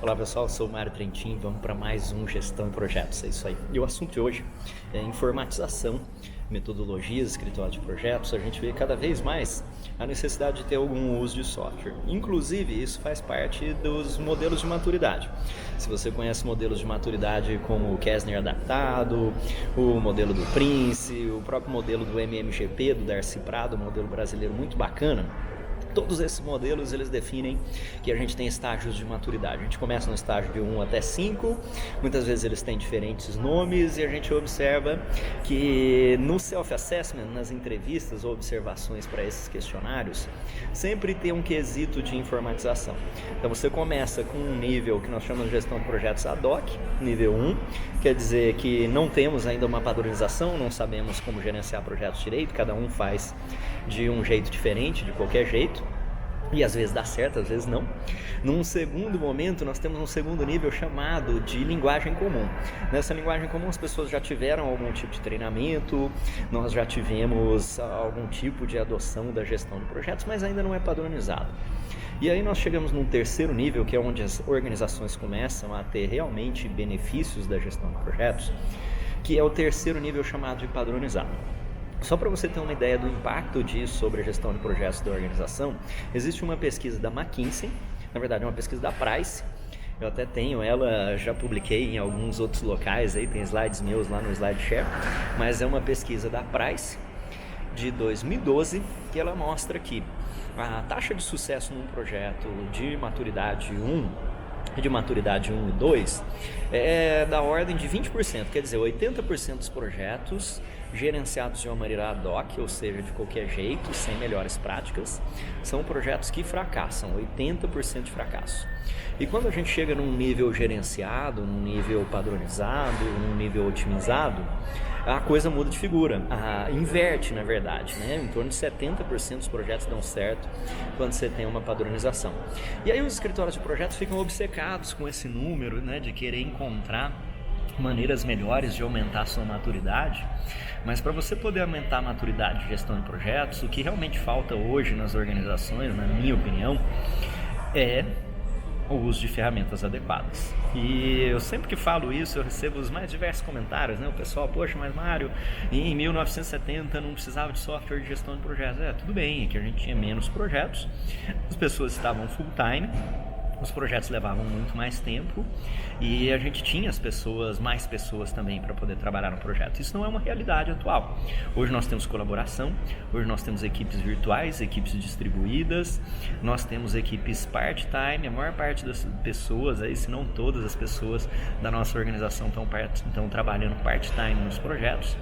Olá pessoal, eu sou o Mário Trentin, vamos para mais um Gestão em Projetos, é isso aí. E o assunto de hoje é informatização, metodologias, escritório de projetos. A gente vê cada vez mais a necessidade de ter algum uso de software. Inclusive, isso faz parte dos modelos de maturidade. Se você conhece modelos de maturidade como o Kessner adaptado, o modelo do Prince, o próprio modelo do MMGP, do Darcy Prado, um modelo brasileiro muito bacana, todos esses modelos eles definem que a gente tem estágios de maturidade. A gente começa no estágio de 1 até 5, muitas vezes eles têm diferentes nomes e a gente observa que no self-assessment, nas entrevistas ou observações para esses questionários, sempre tem um quesito de informatização. Então você começa com um nível que nós chamamos de gestão de projetos ad hoc, nível 1, quer dizer que não temos ainda uma padronização, não sabemos como gerenciar projetos direito, cada um faz de um jeito diferente, de qualquer jeito. E às vezes dá certo, às vezes não. Num segundo momento, nós temos um segundo nível chamado de linguagem comum. Nessa linguagem comum, as pessoas já tiveram algum tipo de treinamento, nós já tivemos algum tipo de adoção da gestão de projetos, mas ainda não é padronizado. E aí nós chegamos num terceiro nível, que é onde as organizações começam a ter realmente benefícios da gestão de projetos, que é o terceiro nível chamado de padronizado. Só para você ter uma ideia do impacto disso sobre a gestão de projetos da organização, existe uma pesquisa da McKinsey, na verdade é uma pesquisa da Price, eu até tenho ela, já publiquei em alguns outros locais, aí tem slides meus lá no SlideShare, mas é uma pesquisa da Price de 2012 que ela mostra que a taxa de sucesso num projeto de maturidade 1 e 2 é da ordem de 20%, quer dizer, 80% dos projetos gerenciados de uma maneira ad hoc, ou seja, de qualquer jeito, sem melhores práticas, são projetos que fracassam, 80% de fracasso. E quando a gente chega num nível gerenciado, num nível padronizado, num nível otimizado, a coisa muda de figura, inverte na verdade, né? Em torno de 70% dos projetos dão certo quando você tem uma padronização. E aí os escritórios de projetos ficam obcecados com esse número, né, de querer encontrar maneiras melhores de aumentar a sua maturidade, mas para você poder aumentar a maturidade de gestão de projetos, o que realmente falta hoje nas organizações, na minha opinião, é o uso de ferramentas adequadas. E eu sempre que falo isso, eu recebo os mais diversos comentários, né? O pessoal, poxa, mas Mário, em 1970 não precisava de software de gestão de projetos. Tudo bem, é que a gente tinha menos projetos, as pessoas estavam full time, os projetos levavam muito mais tempo e a gente tinha mais pessoas também para poder trabalhar no projeto. Isso não é uma realidade atual. Hoje nós temos colaboração, hoje nós temos equipes virtuais, equipes distribuídas, nós temos equipes part-time, a maior parte das pessoas, aí, se não todas as pessoas da nossa organização estão trabalhando part-time nos projetos.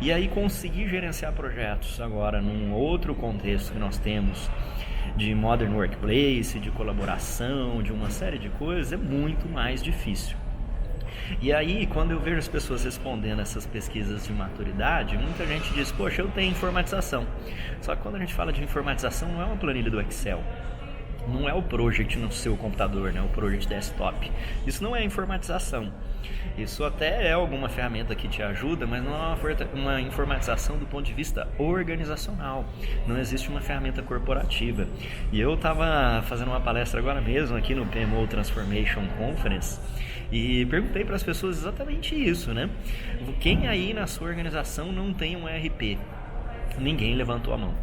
E aí conseguir gerenciar projetos agora num outro contexto que nós temos de modern workplace, de colaboração, de uma série de coisas, é muito mais difícil. E aí, quando eu vejo as pessoas respondendo essas pesquisas de maturidade, muita gente diz, poxa, eu tenho informatização. Só que quando a gente fala de informatização, não é uma planilha do Excel. Não é o project no seu computador, né? O project desktop. Isso não é informatização. Isso até é alguma ferramenta que te ajuda, mas não é uma informatização do ponto de vista organizacional. Não existe uma ferramenta corporativa. E eu estava fazendo uma palestra agora mesmo aqui no PMO Transformation Conference e perguntei para as pessoas exatamente isso, né? Quem aí na sua organização não tem um ERP? Ninguém levantou a mão.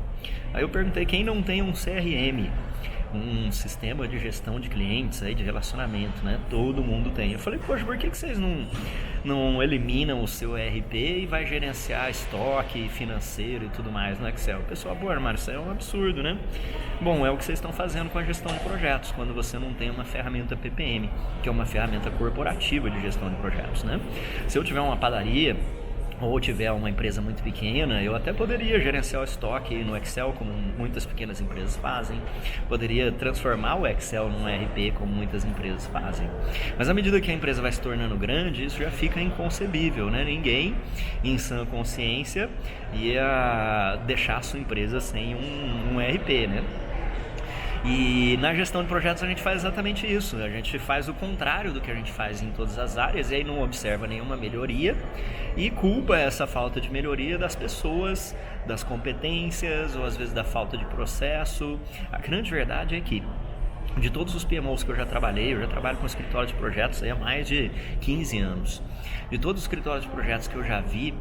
Aí eu perguntei quem não tem um CRM, um sistema de gestão de clientes, aí, de relacionamento, né? Todo mundo tem. Eu falei, poxa, por que vocês não eliminam o seu ERP e vai gerenciar estoque financeiro e tudo mais no Excel? O pessoal, pô, Mário, isso aí é um absurdo, né? Bom, é o que vocês estão fazendo com a gestão de projetos, quando você não tem uma ferramenta PPM, que é uma ferramenta corporativa de gestão de projetos, né? Se eu tiver uma padaria ou tiver uma empresa muito pequena, eu até poderia gerenciar o estoque no Excel, como muitas pequenas empresas fazem, poderia transformar o Excel num ERP, como muitas empresas fazem. Mas à medida que a empresa vai se tornando grande, isso já fica inconcebível, né? Ninguém, em sã consciência, ia deixar a sua empresa sem um ERP, né? E na gestão de projetos a gente faz exatamente isso, a gente faz o contrário do que a gente faz em todas as áreas e aí não observa nenhuma melhoria e culpa essa falta de melhoria das pessoas, das competências ou às vezes da falta de processo. A grande verdade é que De todos os PMOs que eu já trabalhei, eu já trabalho com escritório de projetos há mais de 15 anos. De todos os escritórios de projetos que eu já vi,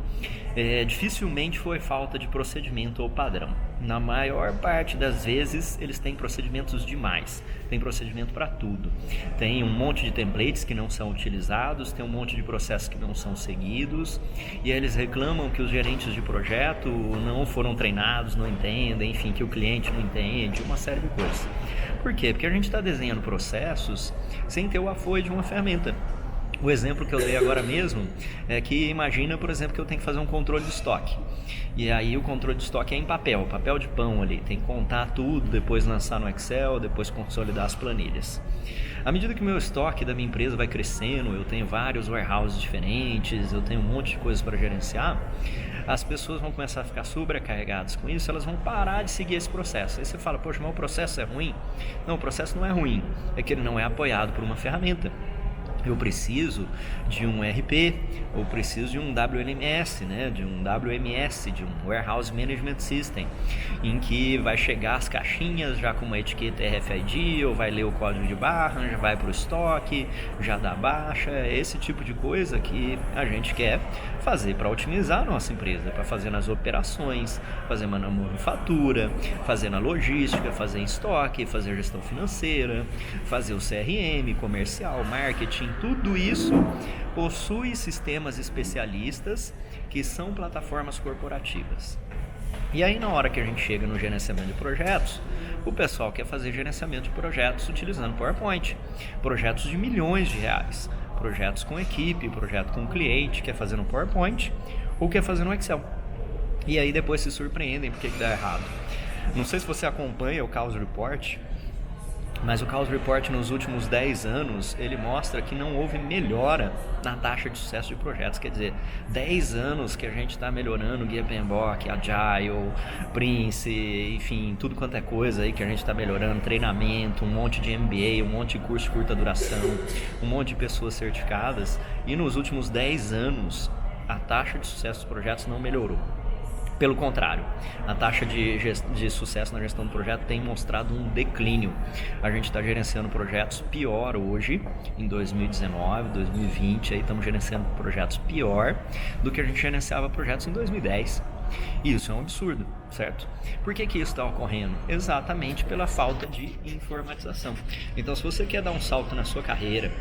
dificilmente foi falta de procedimento ou padrão. Na maior parte das vezes, eles têm procedimentos demais. Tem procedimento para tudo. Tem um monte de templates que não são utilizados, tem um monte de processos que não são seguidos, e aí eles reclamam que os gerentes de projeto não foram treinados, não entendem, enfim, que o cliente não entende, uma série de coisas. Por quê? Porque a gente está desenhando processos sem ter o apoio de uma ferramenta. O exemplo que eu dei agora mesmo é que imagina, por exemplo, que eu tenho que fazer um controle de estoque. E aí o controle de estoque é em papel de pão ali. Tem que contar tudo, depois lançar no Excel, depois consolidar as planilhas. À medida que o meu estoque da minha empresa vai crescendo, eu tenho vários warehouses diferentes, eu tenho um monte de coisas para gerenciar, as pessoas vão começar a ficar sobrecarregadas com isso, elas vão parar de seguir esse processo. Aí você fala, poxa, mas o processo é ruim? Não, o processo não é ruim, é que ele não é apoiado por uma ferramenta. Eu preciso de um RP, ou preciso de um WMS, né? de um Warehouse Management System, em que vai chegar as caixinhas já com uma etiqueta RFID, ou vai ler o código de barra, já vai para o estoque, já dá baixa, esse tipo de coisa que a gente quer fazer para otimizar a nossa empresa, para fazer nas operações, fazer na manufatura, fazer na logística, fazer em estoque, fazer gestão financeira, fazer o CRM, comercial, marketing. Tudo isso possui sistemas especialistas que são plataformas corporativas. E aí na hora que a gente chega no gerenciamento de projetos, o pessoal quer fazer gerenciamento de projetos utilizando PowerPoint, projetos de milhões de reais, projetos com equipe, projeto com cliente, quer fazer no PowerPoint ou quer fazer no Excel. E aí depois se surpreendem porque que dá errado. Não sei se você acompanha o Chaos Report, mas o Chaos Report nos últimos 10 anos, ele mostra que não houve melhora na taxa de sucesso de projetos. Quer dizer, 10 anos que a gente está melhorando Guia PMBOK, Agile, Prince, enfim, tudo quanto é coisa aí que a gente está melhorando, treinamento, um monte de MBA, um monte de curso de curta duração, um monte de pessoas certificadas, e nos últimos 10 anos a taxa de sucesso dos projetos não melhorou. Pelo contrário, a taxa de sucesso na gestão do projeto tem mostrado um declínio. A gente está gerenciando projetos pior hoje, em 2019, 2020, aí estamos gerenciando projetos pior do que a gente gerenciava projetos em 2010. Isso é um absurdo, certo? Por que isso está ocorrendo? Exatamente pela falta de informatização. Então, se você quer dar um salto na sua carreira,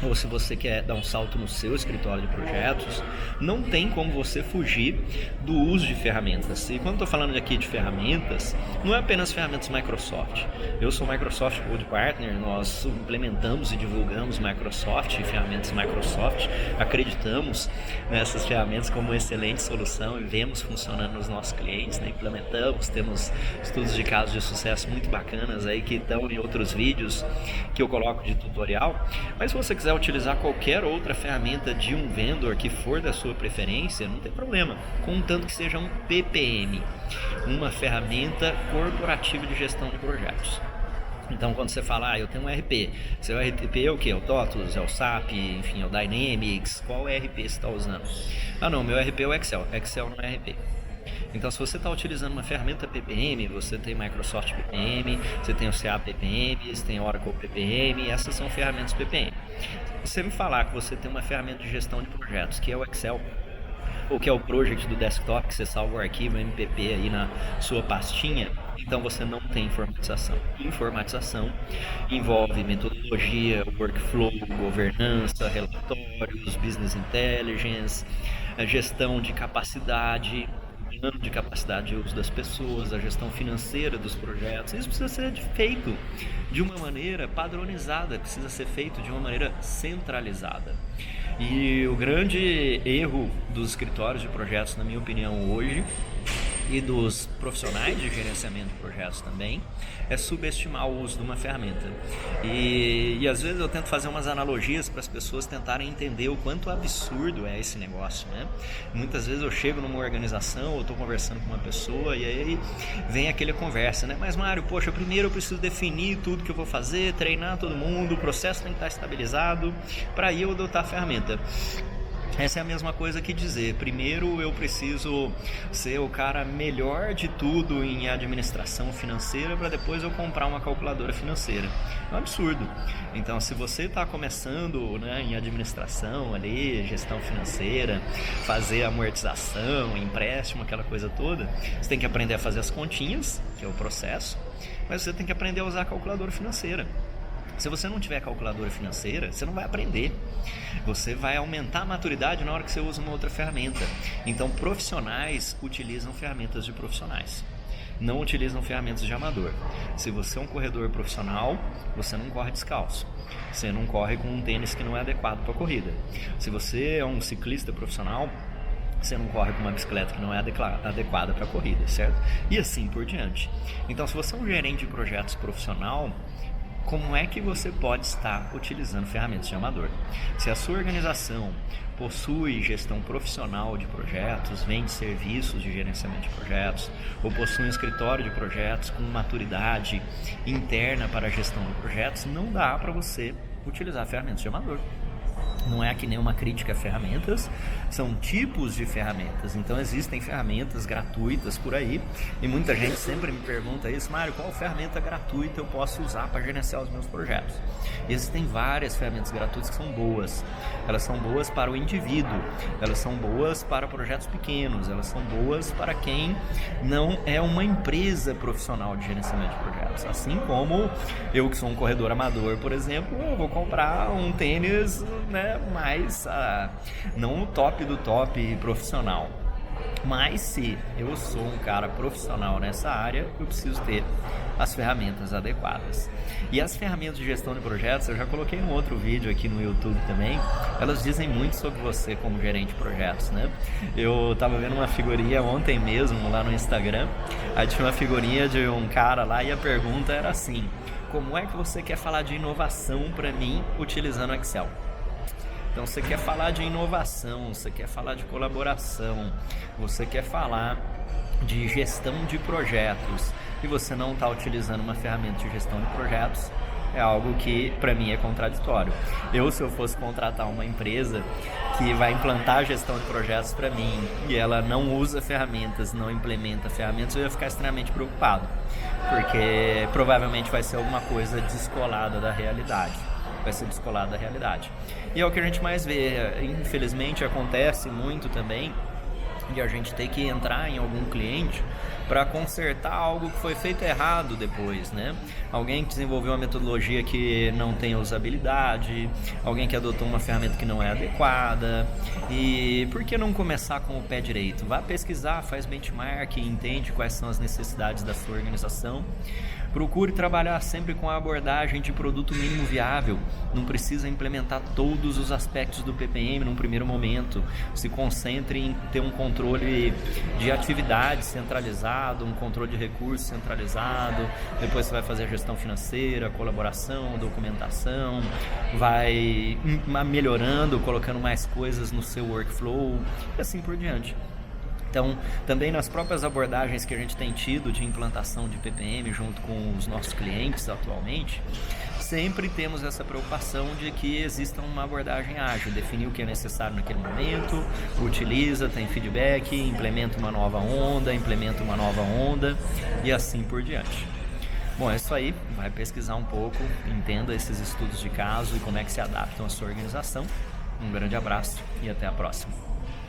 ou se você quer dar um salto no seu escritório de projetos, não tem como você fugir do uso de ferramentas. E quando estou falando aqui de ferramentas, não é apenas ferramentas Microsoft. Eu sou Microsoft Code Partner, nós implementamos e divulgamos Microsoft e ferramentas Microsoft, acreditamos nessas ferramentas como uma excelente solução e vemos funcionando nos nossos clientes, né? Implementamos, temos estudos de casos de sucesso muito bacanas aí que estão em outros vídeos que eu coloco de tutorial. Mas se você quiser utilizar qualquer outra ferramenta de um vendor que for da sua preferência, não tem problema, contanto que seja um PPM, uma ferramenta corporativa de gestão de projetos. Então, quando você fala, eu tenho um RP, seu RP é o que? É o TOTUS, é o SAP, enfim, é o Dynamics, qual ERP você está usando? Não, meu RP é o Excel não é RP. Então, se você está utilizando uma ferramenta PPM, você tem Microsoft PPM, você tem o CA PPM, você tem Oracle PPM, essas são ferramentas PPM. Se você me falar que você tem uma ferramenta de gestão de projetos, que é o Excel, ou que é o Project do desktop, que você salva o arquivo MPP aí na sua pastinha, então você não tem informatização. Informatização envolve metodologia, workflow, governança, relatórios, business intelligence, a gestão de capacidade, plano de capacidade de uso das pessoas, a gestão financeira dos projetos. Isso precisa ser feito de uma maneira padronizada, precisa ser feito de uma maneira centralizada. E o grande erro dos escritórios de projetos, na minha opinião, hoje, e dos profissionais de gerenciamento de projetos também, é subestimar o uso de uma ferramenta. E às vezes eu tento fazer umas analogias para as pessoas tentarem entender o quanto absurdo é esse negócio, né? Muitas vezes eu chego numa organização, eu estou conversando com uma pessoa e aí vem aquela conversa, né? Mas Mário, poxa, primeiro eu preciso definir tudo que eu vou fazer, treinar todo mundo, o processo tem que estar estabilizado para aí eu adotar a ferramenta. Essa é a mesma coisa que dizer, primeiro eu preciso ser o cara melhor de tudo em administração financeira para depois eu comprar uma calculadora financeira. É um absurdo. Então, se você está começando, né, em administração ali, gestão financeira, fazer amortização, empréstimo, aquela coisa toda, você tem que aprender a fazer as continhas, que é o processo, mas você tem que aprender a usar a calculadora financeira. Se você não tiver calculadora financeira, você não vai aprender. Você vai aumentar a maturidade na hora que você usa uma outra ferramenta. Então, profissionais utilizam ferramentas de profissionais. Não utilizam ferramentas de amador. Se você é um corredor profissional, você não corre descalço. Você não corre com um tênis que não é adequado para a corrida. Se você é um ciclista profissional, você não corre com uma bicicleta que não é adequada para a corrida, certo? E assim por diante. Então, se você é um gerente de projetos profissional, como é que você pode estar utilizando ferramentas de amador? Se a sua organização possui gestão profissional de projetos, vende serviços de gerenciamento de projetos, ou possui um escritório de projetos com maturidade interna para a gestão de projetos, não dá para você utilizar ferramentas de amador. Não é aqui nenhuma crítica a ferramentas, são tipos de ferramentas. Então existem ferramentas gratuitas por aí e muita gente sempre me pergunta isso: Mário, qual ferramenta gratuita eu posso usar para gerenciar os meus projetos? E existem várias ferramentas gratuitas que são boas. Elas são boas para o indivíduo, elas são boas para projetos pequenos, elas são boas para quem não é uma empresa profissional de gerenciamento de projetos. Assim como eu, que sou um corredor amador, por exemplo, eu vou comprar um tênis, né, mais não o top do top profissional, mas se eu sou um cara profissional nessa área, eu preciso ter as ferramentas adequadas. E as ferramentas de gestão de projetos, eu já coloquei um outro vídeo aqui no YouTube também, elas dizem muito sobre você como gerente de projetos, né? Eu estava vendo uma figurinha ontem mesmo lá no Instagram, aí tinha uma figurinha de um cara lá e a pergunta era assim: como é que você quer falar de inovação para mim utilizando o Excel? Então você quer falar de inovação, você quer falar de colaboração, você quer falar de gestão de projetos e você não está utilizando uma ferramenta de gestão de projetos, é algo que para mim é contraditório. Se eu fosse contratar uma empresa que vai implantar a gestão de projetos para mim e ela não usa ferramentas, não implementa ferramentas, eu ia ficar extremamente preocupado, porque provavelmente vai ser alguma coisa descolada da realidade. E é o que a gente mais vê. Infelizmente acontece muito também e a gente tem que entrar em algum cliente para consertar algo que foi feito errado depois, né? Alguém que desenvolveu uma metodologia que não tem usabilidade, alguém que adotou uma ferramenta que não é adequada. E por que não começar com o pé direito? Vá pesquisar, faz benchmark, entende quais são as necessidades da sua organização. Procure trabalhar sempre com a abordagem de produto mínimo viável. Não precisa implementar todos os aspectos do PPM num primeiro momento. Se concentre em ter um controle de atividade centralizado, um controle de recursos centralizado. Depois você vai fazer a gestão financeira, colaboração, documentação. Vai melhorando, colocando mais coisas no seu workflow e assim por diante. Então, também nas próprias abordagens que a gente tem tido de implantação de PPM junto com os nossos clientes atualmente, sempre temos essa preocupação de que exista uma abordagem ágil, definir o que é necessário naquele momento, utiliza, tem feedback, implementa uma nova onda e assim por diante. Bom, é isso aí, vai pesquisar um pouco, entenda esses estudos de caso e como é que se adaptam à sua organização. Um grande abraço e até a próxima.